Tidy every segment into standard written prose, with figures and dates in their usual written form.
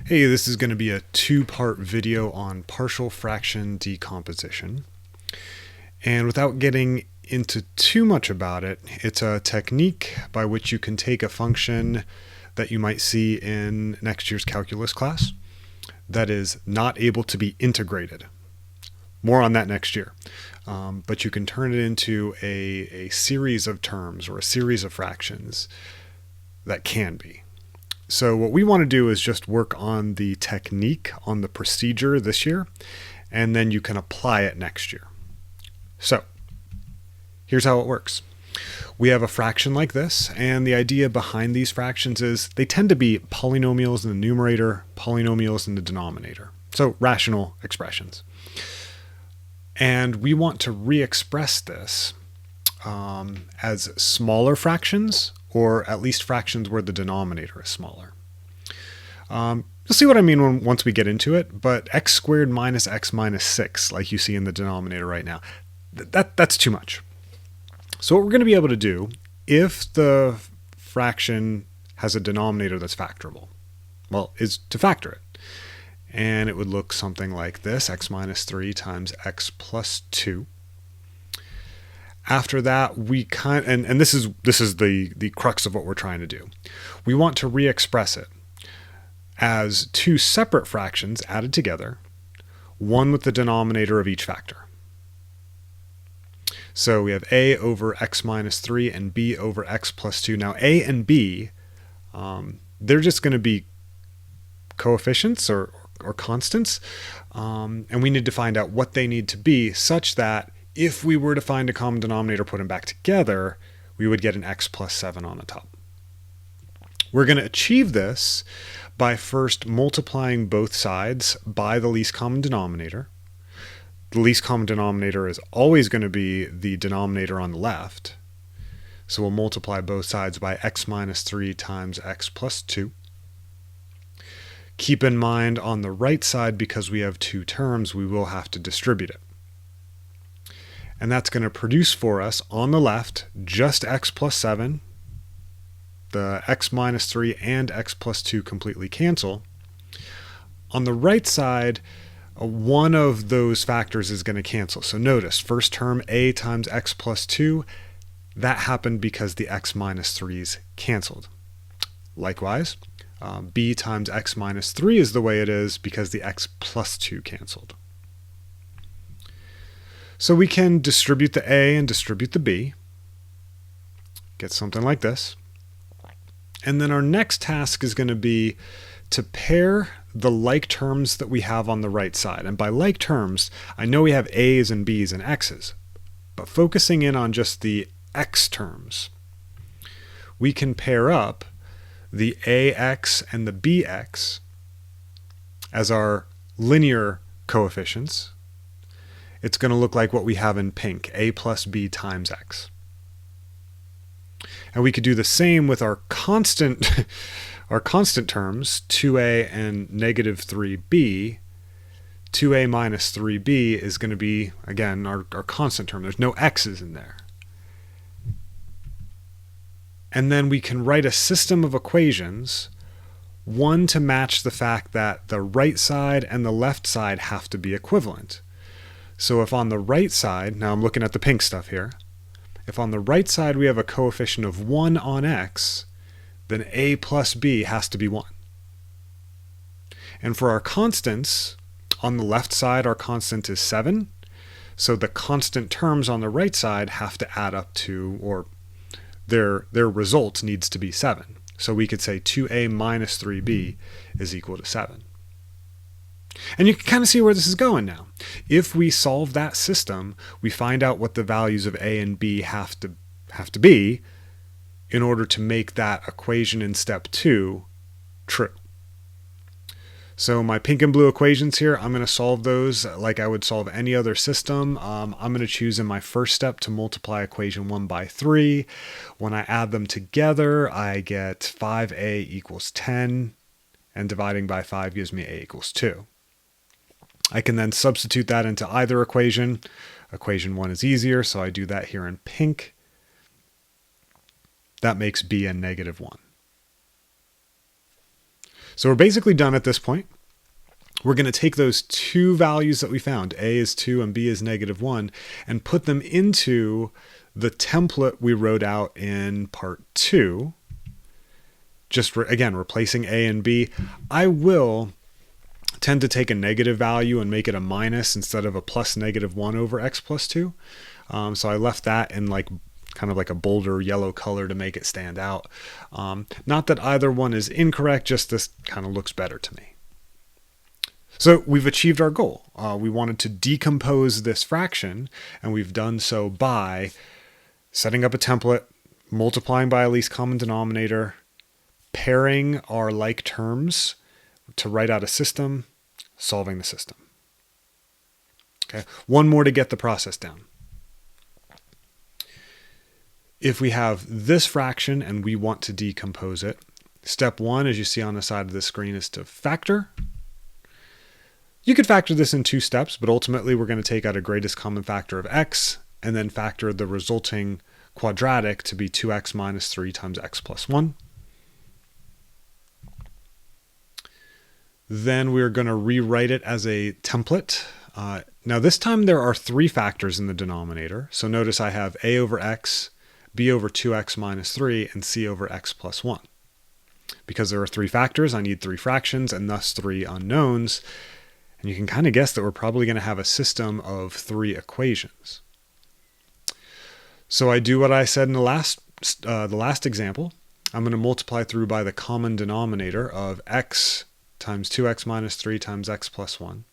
Hey, this is going to be a two-part video on partial fraction decomposition. And without getting into too much about it, it's a technique by which you can take a function that you might see in next year's calculus class that is not able to be integrated. More on that next year. But you can turn it into a series of terms or a series of fractions that can be. So what we want to do is just work on the technique, on the procedure this year, and then you can apply it next year. So here's how it works. We have a fraction like this, and the idea behind these fractions is they tend to be polynomials in the numerator, polynomials in the denominator. So rational expressions. And we want to re-express this as smaller fractions, or at least fractions where the denominator is smaller. You'll see what I mean once we get into it, but x squared minus x minus 6, like you see in the denominator right now, that's too much. So what we're going to be able to do, if the fraction has a denominator that's factorable, well, is to factor it. And it would look something like this, x minus 3 times x plus 2. After that, we and this is the crux of what we're trying to do. We want to re-express it as two separate fractions added together, one with the denominator of each factor. So we have a over x minus 3 and b over x plus 2. Now a and b, they're just going to be coefficients or constants, and we need to find out what they need to be such that if we were to find a common denominator, put them back together, we would get an x plus 7 on the top. We're going to achieve this by first multiplying both sides by the least common denominator. The least common denominator is always going to be the denominator on the left. So we'll multiply both sides by x minus 3 times x plus 2. Keep in mind on the right side, because we have two terms, we will have to distribute it. And that's going to produce for us on the left just x plus 7. The x minus 3 and x plus 2 completely cancel. On the right side, one of those factors is going to cancel. So notice, first term a times x plus 2, that happened because the x minus 3's canceled. Likewise, b times x minus 3 is the way it is because the x plus 2 canceled. So we can distribute the a and distribute the b, get something like this. And then our next task is going to be to pair the like terms that we have on the right side. And by like terms, I know we have a's and b's and x's, but focusing in on just the x terms, we can pair up the ax and the bx as our linear coefficients. It's going to look like what we have in pink, a plus b times x. And we could do the same with our constant terms, 2a and negative 3b. 2a minus 3b is going to be, again, our constant term. There's no x's in there. And then we can write a system of equations, one to match the fact that the right side and the left side have to be equivalent. So if on the right side, now I'm looking at the pink stuff here, if on the right side we have a coefficient of 1 on x, then a plus b has to be 1. And for our constants, on the left side our constant is 7, so the constant terms on the right side have to add up to, or their result needs to be 7. So we could say 2a minus 3b is equal to 7. And you can kind of see where this is going now. If we solve that system, we find out what the values of a and b have to be in order to make that equation in step 2 true. So my pink and blue equations here, I'm going to solve those like I would solve any other system. I'm going to choose in my first step to multiply equation 1 by 3. When I add them together, I get 5a equals 10, and dividing by 5 gives me a equals 2. I can then substitute that into either equation. Equation 1 is easier, so I do that here in pink. That makes b a negative 1. So we're basically done at this point. We're going to take those two values that we found, A is 2 and B is -1, and put them into the template we wrote out in part 2. Just, again, replacing A and B. I will tend to take a negative value and make it a minus instead of a plus -1 over x plus 2. So I left that in kind of like a bolder yellow color to make it stand out. Not that either one is incorrect, just this kind of looks better to me. So we've achieved our goal. We wanted to decompose this fraction, and we've done so by setting up a template, multiplying by a least common denominator, pairing our like terms to write out a system, solving the system. Okay, one more to get the process down. If we have this fraction and we want to decompose it, step 1, as you see on the side of the screen, is to factor. You could factor this in 2 steps, but ultimately we're going to take out a greatest common factor of x and then factor the resulting quadratic to be 2x minus 3 times x plus 1. Then we're going to rewrite it as a template. Now this time there are 3 factors in the denominator. So notice I have a over x, b over 2x minus 3, and c over x plus 1. Because there are 3 factors, I need 3 fractions and thus 3 unknowns. And you can kind of guess that we're probably going to have a system of 3 equations. So I do what I said in the last example. I'm going to multiply through by the common denominator of x times 2x minus 3 times x plus 1.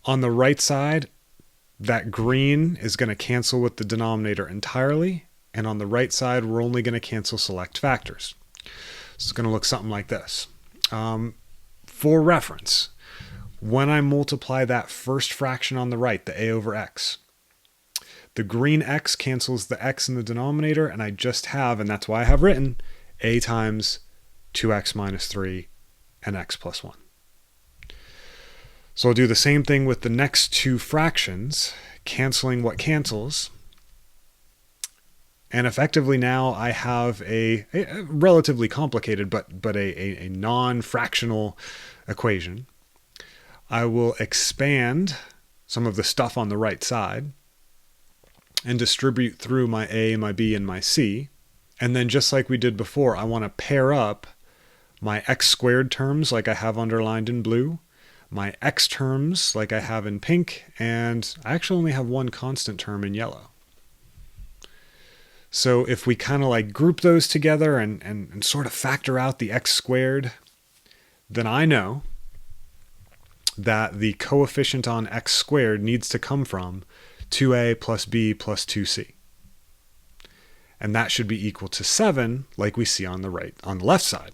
On the right side, that green is going to cancel with the denominator entirely. And on the right side, we're only going to cancel select factors. So it's going to look something like this. For reference, when I multiply that first fraction on the right, the a over x, the green x cancels the x in the denominator, and I just have, and that's why I have written, a times 2x minus 3 and x plus 1. So I'll do the same thing with the next 2 fractions, canceling what cancels. And effectively now I have a relatively complicated but a non-fractional equation. I will expand some of the stuff on the right side and distribute through my a, my b, and my c. And then just like we did before, I want to pair up my x squared terms like I have underlined in blue, my x terms like I have in pink, and I actually only have one constant term in yellow. So if we kind of like group those together and sort of factor out the x squared, then I know that the coefficient on x squared needs to come from 2a plus b plus 2c. And that should be equal to 7, like we see on the left side.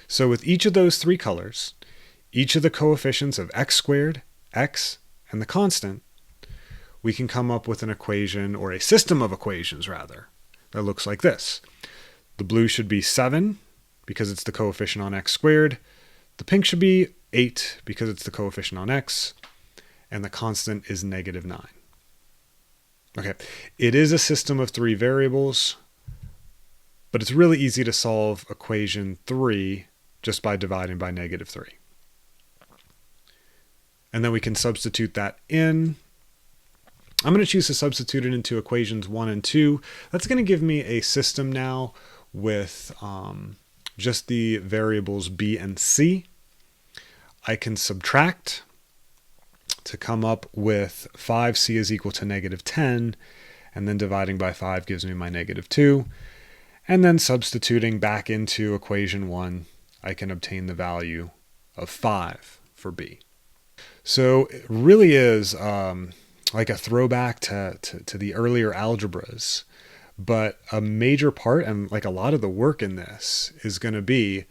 So with each of those 3 colors, each of the coefficients of x squared, x, and the constant, we can come up with an equation, or a system of equations rather, that looks like this. The blue should be 7 because it's the coefficient on x squared. The pink should be 8 because it's the coefficient on x, and the constant is -9. Okay, it is a system of 3 variables, but it's really easy to solve equation 3 just by dividing by -3. And then we can substitute that in. I'm going to choose to substitute it into equations 1 and 2. That's going to give me a system now with just the variables b and c. I can subtract to come up with 5c is equal to -10, and then dividing by 5 gives me my -2. And then substituting back into equation 1, I can obtain the value of 5 for b. So it really is like a throwback to the earlier algebras, but a major part, and like a lot of the work in this, is going to be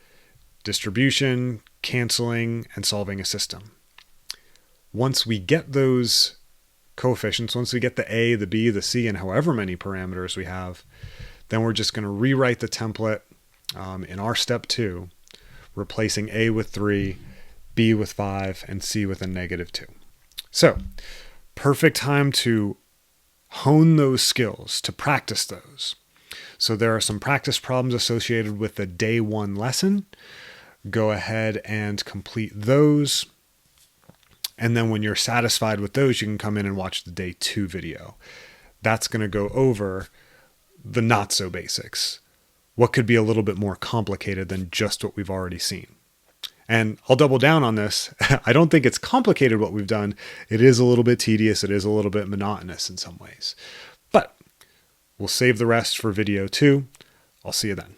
distribution, canceling, and solving a system. Once we get those coefficients, once we get the a, the b, the c, and however many parameters we have, then we're just going to rewrite the template in our step 2, replacing a with 3, b with 5, and c with a -2. So, perfect time to hone those skills, to practice those. So there are some practice problems associated with the day 1 lesson. go ahead and complete those. And then when you're satisfied with those, you can come in and watch the day 2 video. That's going to go over the not so basics. What could be a little bit more complicated than just what we've already seen. And I'll double down on this. I don't think it's complicated what we've done. It is a little bit tedious. It is a little bit monotonous in some ways. But we'll save the rest for video 2. I'll see you then.